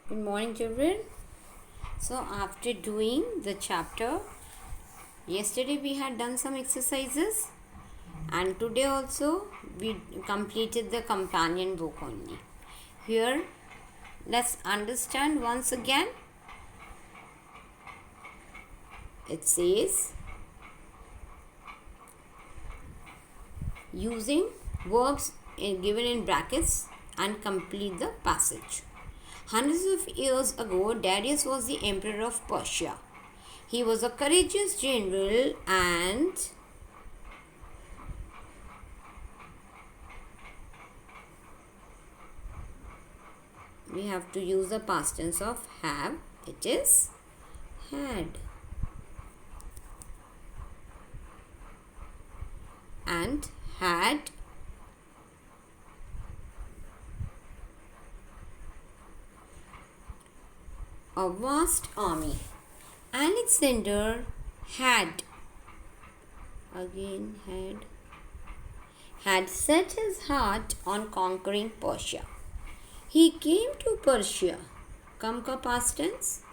Good morning, children. So, after doing the chapter, yesterday we had done some exercises, and today also we completed the companion book only. Here, let's understand once again. It says, using verbs given in brackets and complete the passage. Hundreds of years ago, Darius was the emperor of Persia. He was a courageous general and we have to use the past tense of have. It is had. And had a vast army. Alexander had set his heart on conquering Persia. He came to Persia. Come ka past tense.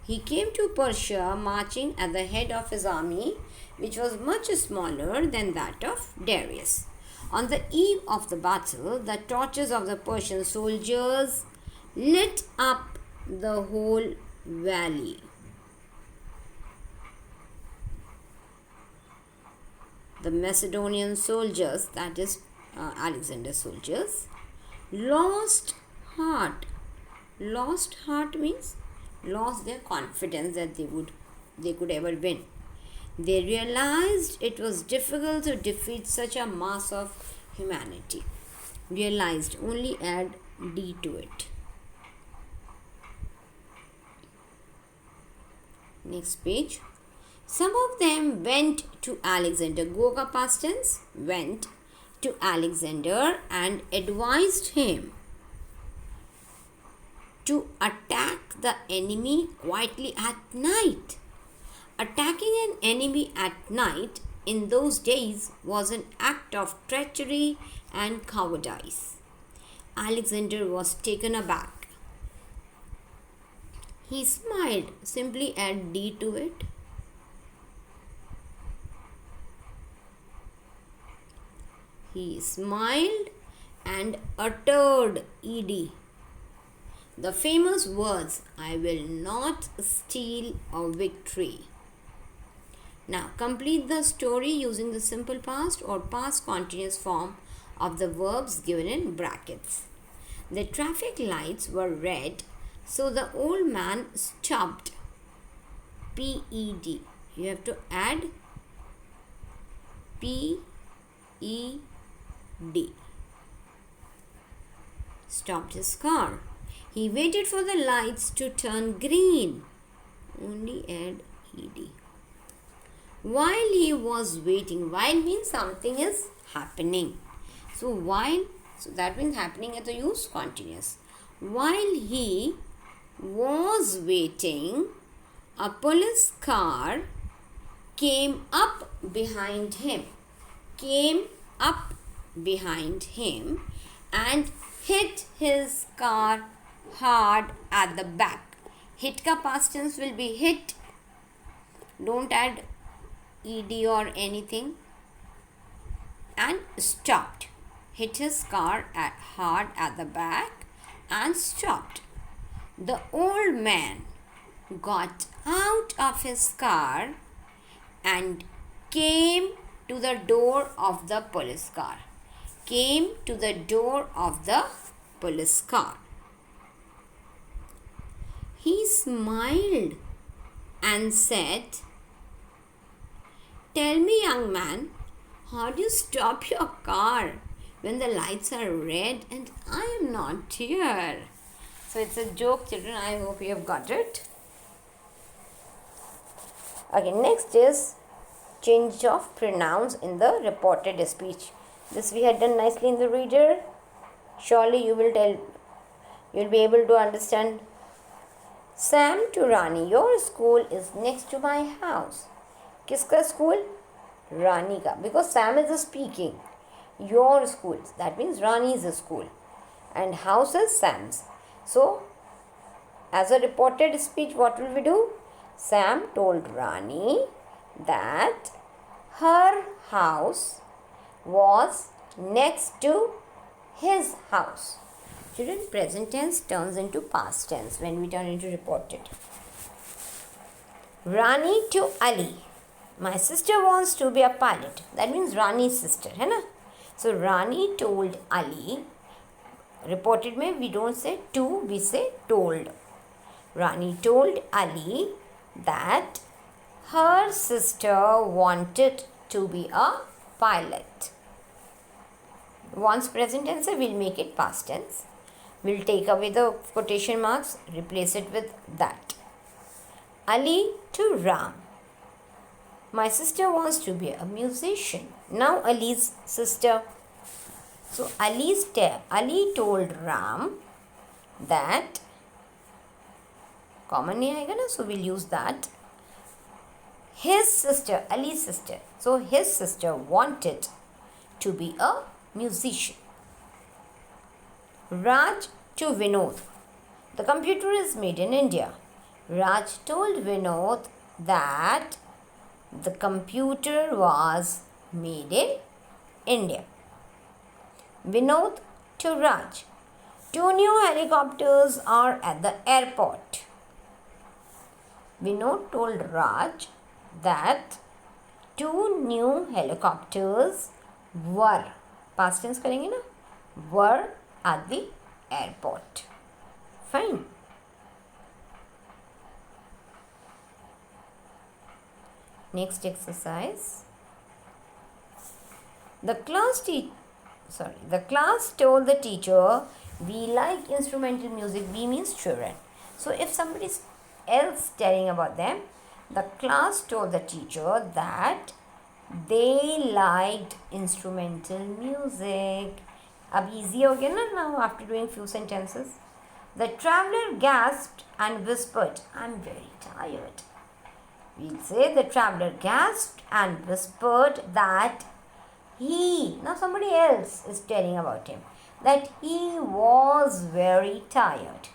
He came to Persia marching at the head of his army, which was much smaller than that of Darius. On the eve of the battle, the torches of the Persian soldiers lit up the whole valley. The Macedonian soldiers, that is Alexander's soldiers, lost heart. Lost heart means lost their confidence that they could ever win. They realized it was difficult to defeat such a mass of humanity. Realized, only add D to it. Next page. Some of them went to Alexander. Go ka past tense. Went to Alexander and advised him to attack the enemy quietly at night. Attacking an enemy at night in those days was an act of treachery and cowardice. Alexander was taken aback. He smiled. Simply add D to it. He smiled and uttered ED. The famous words, I will not steal a victory. Now, complete the story using the simple past or past continuous form of the verbs given in brackets. The traffic lights were red, so the old man stopped. P-E-D. You have to add P-E-D. Stopped his car. He waited for the lights to turn green. Only add ED. While he was waiting, while means something is happening. So that means happening at the use continuous. While he was waiting, a police car came up behind him. And hit his car hard at the back. Hit ka past tense will be hit. Don't add ED or anything. And stopped. Hit his car hard at the back and stopped. The old man got out of his car and came to the door of the police car. He smiled and said, "Tell me, young man, how do you stop your car when the lights are red and I am not here?" So it's a joke, children. I hope you have got it. Okay, next is change of pronouns in the reported speech. This we had done nicely in the reader. Surely you'll be able to understand. Sam to Rani, your school is next to my house. Kiska school? Rani ka. Because Sam is speaking. Your school. That means Rani's school. And house is Sam's. So, as a reported speech, what will we do? Sam told Rani that her house was next to his house. Children, present tense turns into past tense when we turn into reported. Rani to Ali. My sister wants to be a pilot. That means Rani's sister, है ना? So Rani told Ali. Reported में we don't say to, we say told. Rani told Ali that her sister wanted to be a pilot. Once present tense, we'll make it past tense. We'll take away the quotation marks, replace it with that. Ali to Ram. My sister wants to be a musician. Now Ali's sister. So Ali told Ram that, common nahi aayega na, so we'll use that. His sister, Ali's sister. So his sister wanted to be a musician. Raj to Vinod. The computer is made in India. Raj told Vinod that the computer was made in India. Vinod to Raj. 2 new helicopters are at the airport. Vinod told Raj that 2 new helicopters were, past tense करेंगे ना, were at the airport. Fine. Next exercise. The class told the teacher, we like instrumental music. We means children. So if somebody else telling about them, the class told the teacher that they liked instrumental music. Ab easy ho gaya na now after doing few sentences. The traveler gasped and whispered, I'm very tired. We'll say the traveler gasped and whispered that now somebody else is telling about him, that he was very tired.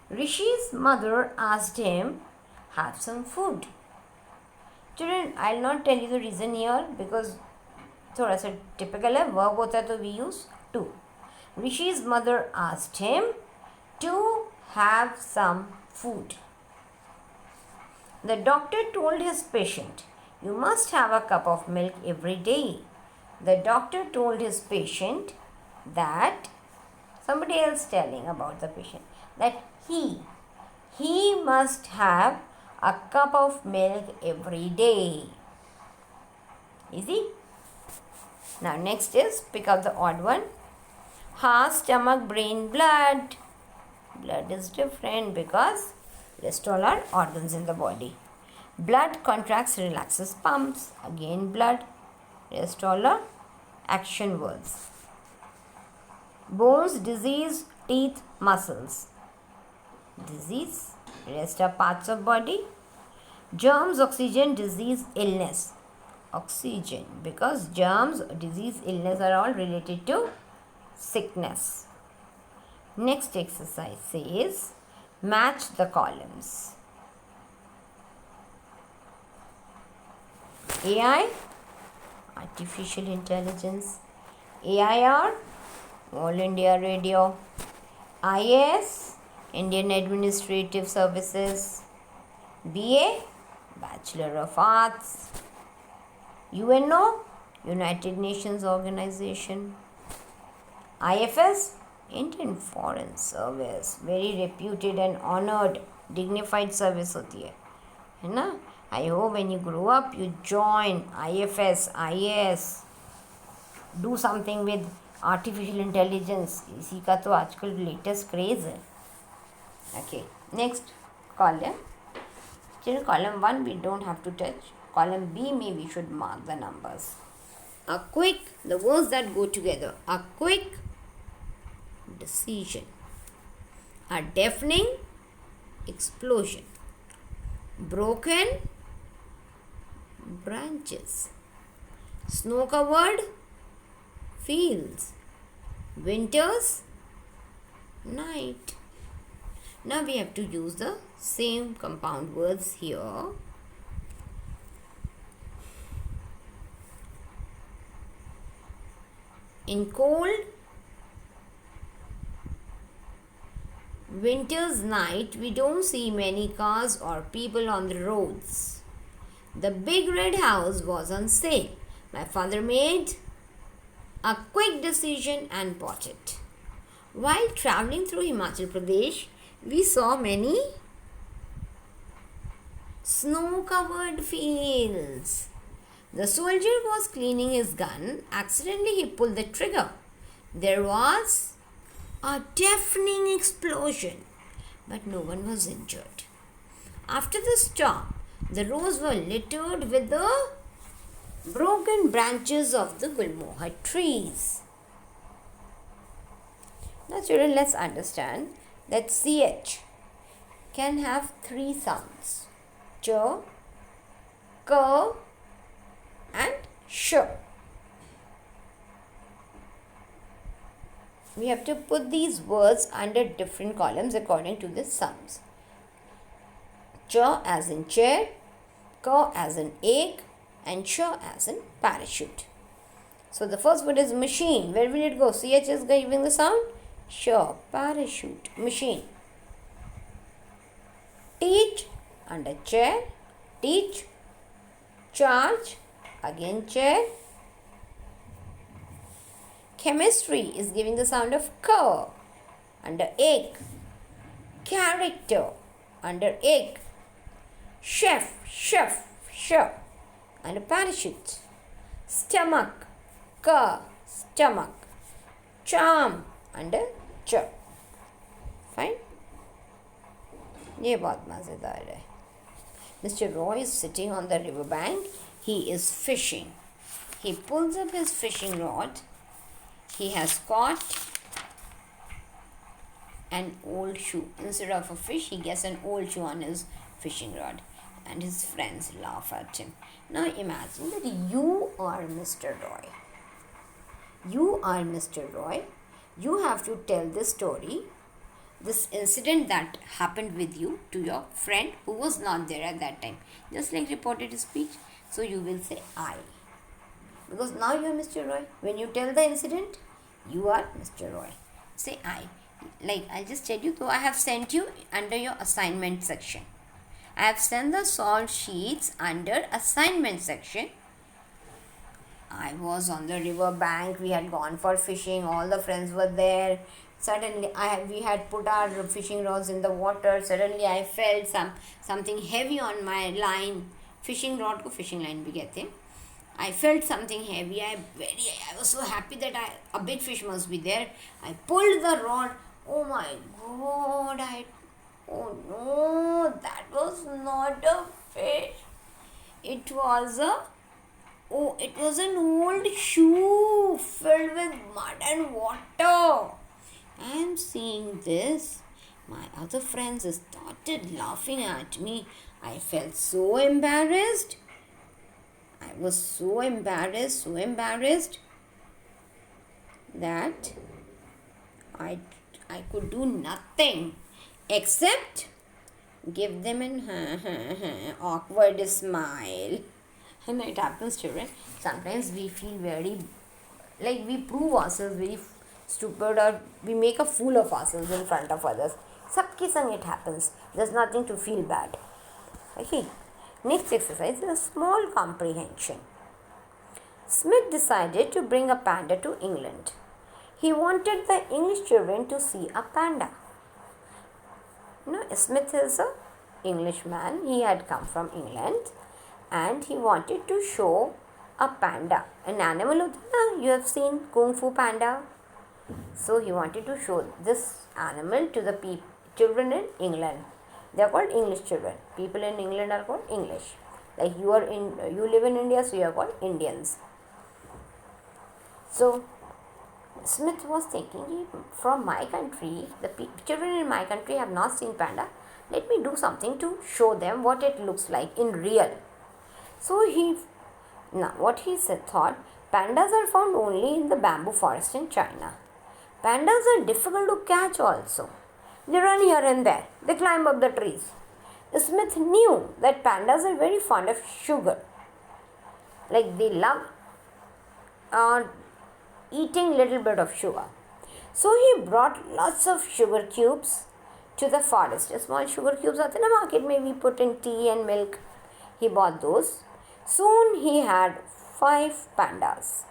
Rishi's mother asked him, have some food. Children, I'll not tell you the reason here because थोड़ा सा typical है, verb होता है तो we use to. Rishi's mother asked him to have some food. The doctor told his patient, you must have a cup of milk every day. The doctor told his patient that, somebody else telling about the patient, that he must have a cup of milk every day. Easy? Now next is, pick up the odd one. Heart, stomach, brain, blood. Blood is different because rest all are organs in the body. Blood contracts, relaxes, pumps. Again blood. Rest all are action words. Bones, disease, teeth, muscles. Disease. Rest are parts of body. Germs, oxygen, disease, illness. Oxygen, because germs, disease, illness are all related to sickness. Next exercise says, match the columns. AI, artificial intelligence. AIR, All India Radio. IAS, Indian Administrative Services. BA, Bachelor of Arts. UNO, United Nations Organization. IFS, Indian Foreign Service. Very reputed and honored, dignified service होती है ना? I hope when you grow up, you join IFS, IAS. Do something with artificial intelligence. इसी का तो आजकल latest craze है. Okay, next column. Children, column 1 we don't have to touch. Column B, maybe we should mark the numbers. A quick, the words that go together. A quick decision. A deafening explosion. Broken branches. Snow-covered fields. Winters night. Now we have to use the same compound words here. In cold winter's night, we don't see many cars or people on the roads. The big red house was on sale. My father made a quick decision and bought it. While traveling through Himachal Pradesh, we saw many snow-covered fields. The soldier was cleaning his gun. Accidentally, he pulled the trigger. There was a deafening explosion, but no one was injured. After the storm, the roads were littered with the broken branches of the Gulmohar trees. Now, children, let's understand that CH can have three sounds: ch, k, and sh. We have to put these words under different columns according to the sounds. Ch as in chair, k as in egg, and sh as in parachute. So the first word is machine. Where will it go? CH is giving the sound sh, parachute, machine. Teach under chair, teach. Charge, again chair. Chemistry is giving the sound of k under egg. Character under egg. Chef, sh under parachute. Stomach, k, stomach. Charm under ch. Fine. ये बहुत मज़ेदार है. Mr. Roy is sitting on the riverbank. He is fishing. He pulls up his fishing rod. He has caught an old shoe. Instead of a fish, he gets an old shoe on his fishing rod. And his friends laugh at him. Now imagine that you are Mr. Roy. You are Mr. Roy. You have to tell this story, this incident that happened with you, to your friend who was not there at that time. Just like reported speech. So you will say I. Because now you are Mr. Roy. When you tell the incident, you are Mr. Roy. Say I. Like I'll just tell you, so I have sent you under your assignment section. I have sent the solved sheets under assignment section. I was on the river bank. We had gone for fishing. All the friends were there. Suddenly, we had put our fishing rods in the water. Suddenly, I felt something heavy on my line. Fishing rod ko fishing line bhi kehte hain. I felt something heavy. I was so happy that a big fish must be there. I pulled the rod. Oh my God! Oh no! That was not a fish. It was an old shoe filled with mud and water. I am seeing this. My other friends started laughing at me. I felt so embarrassed. I was so embarrassed that I could do nothing except give them an awkward smile. And it happens, children. Sometimes we feel very, like we prove ourselves very stupid, or we make a fool of ourselves in front of others. Sabke sang it happens. There's nothing to feel bad. Okay. Next exercise is a small comprehension. Smith decided to bring a panda to England. He wanted the English children to see a panda. Smith is an Englishman. He had come from England and he wanted to show a panda. An animal, you have seen Kung Fu Panda. So he wanted to show this animal to the children in England. They are called English children. People in England are called English. Like you live in India, so you are called Indians. So Smith was thinking, from my country, the children in my country have not seen panda. Let me do something to show them what it looks like in real. So thought, pandas are found only in the bamboo forest in China. Pandas are difficult to catch also. They run here and there. They climb up the trees. Smith knew that pandas are very fond of sugar. Like they love eating little bit of sugar. So he brought lots of sugar cubes to the forest. Small sugar cubes aate na market mein, we put in tea and milk. He bought those. Soon he had 5 pandas.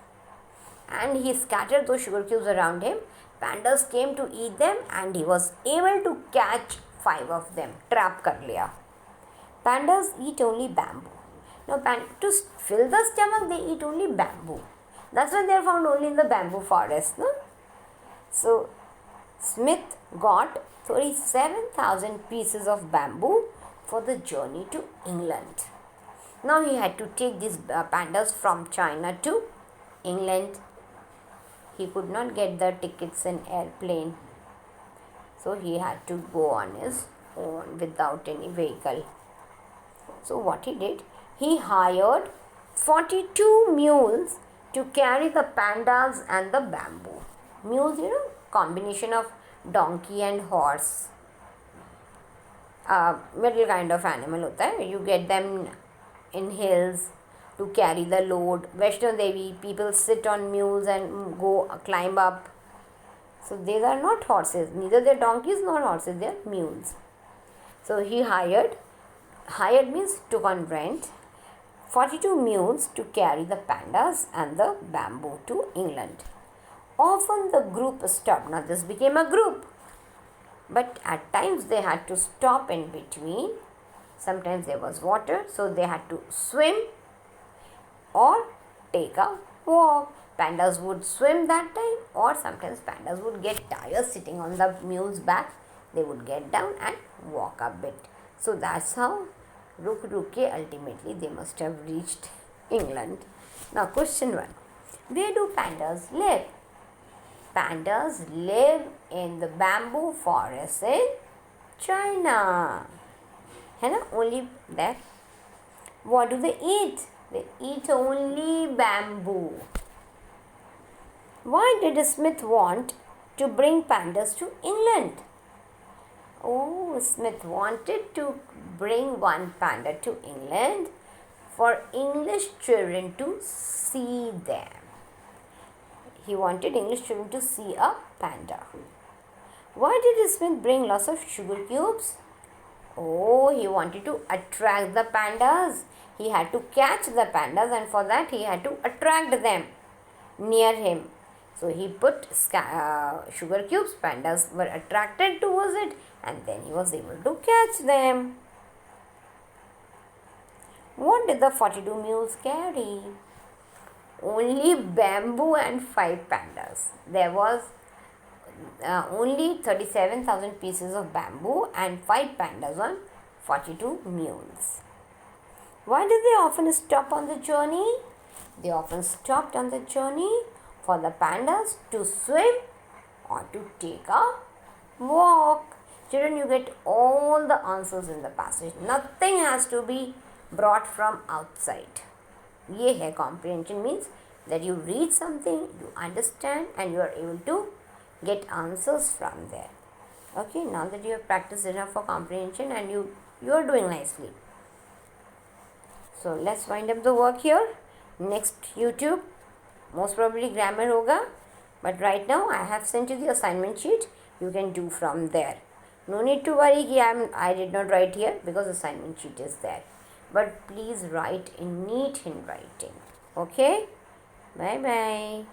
And he scattered those sugar cubes around him. Pandas came to eat them and he was able to catch 5 of them. Trap kar liya. Pandas eat only bamboo. Now, to fill the stomach, they eat only bamboo. That's why they are found only in the bamboo forest. No? So, Smith got 37,000 pieces of bamboo for the journey to England. Now, he had to take these pandas from China to England. He could not get the tickets in airplane. So, he had to go on his own without any vehicle. So, what he did? He hired 42 mules to carry the pandas and the bamboo. Mules, combination of donkey and horse. Middle kind of animal hota hai. You get them in hills to carry the load. Vaishno Devi, people sit on mules and go climb up. So these are not horses. Neither they are donkeys nor horses. They are mules. So he hired means took on rent 42 mules to carry the pandas and the bamboo to England. Often the group stopped. Now this became a group. But at times they had to stop in between. Sometimes there was water, so they had to swim or take a walk. Pandas would swim that time, or sometimes pandas would get tired sitting on the mule's back. They would get down and walk a bit. So that's how Ruk ultimately they must have reached England. Now question 1. Where do pandas live? Pandas live in the bamboo forest in China. है ना? Only there. What do they eat? They eat only bamboo. Why did Smith want to bring pandas to England? Oh, Smith wanted to bring one panda to England for English children to see them. He wanted English children to see a panda. Why did Smith bring lots of sugar cubes? Oh, he wanted to attract the pandas. He had to catch the pandas, and for that he had to attract them near him. So he put sugar cubes. Pandas were attracted towards it, and then he was able to catch them. What did the 42 mules carry? Only bamboo and 5 pandas. There was only 37,000 pieces of bamboo and 5 pandas on 42 mules. Why did they often stop on the journey? They often stopped on the journey for the pandas to swim or to take a walk. Children, you get all the answers in the passage. Nothing has to be brought from outside. ये है comprehension, means that you read something, you understand, and you are able to get answers from there. Okay, now that you have practiced enough for comprehension and you are doing nicely. So let's wind up the work here. Next YouTube most probably grammar hoga, but right now I have sent you the assignment sheet. You can do from there. No need to worry ki I did not write here, because assignment sheet is there. But please write in neat handwriting. Okay, bye bye.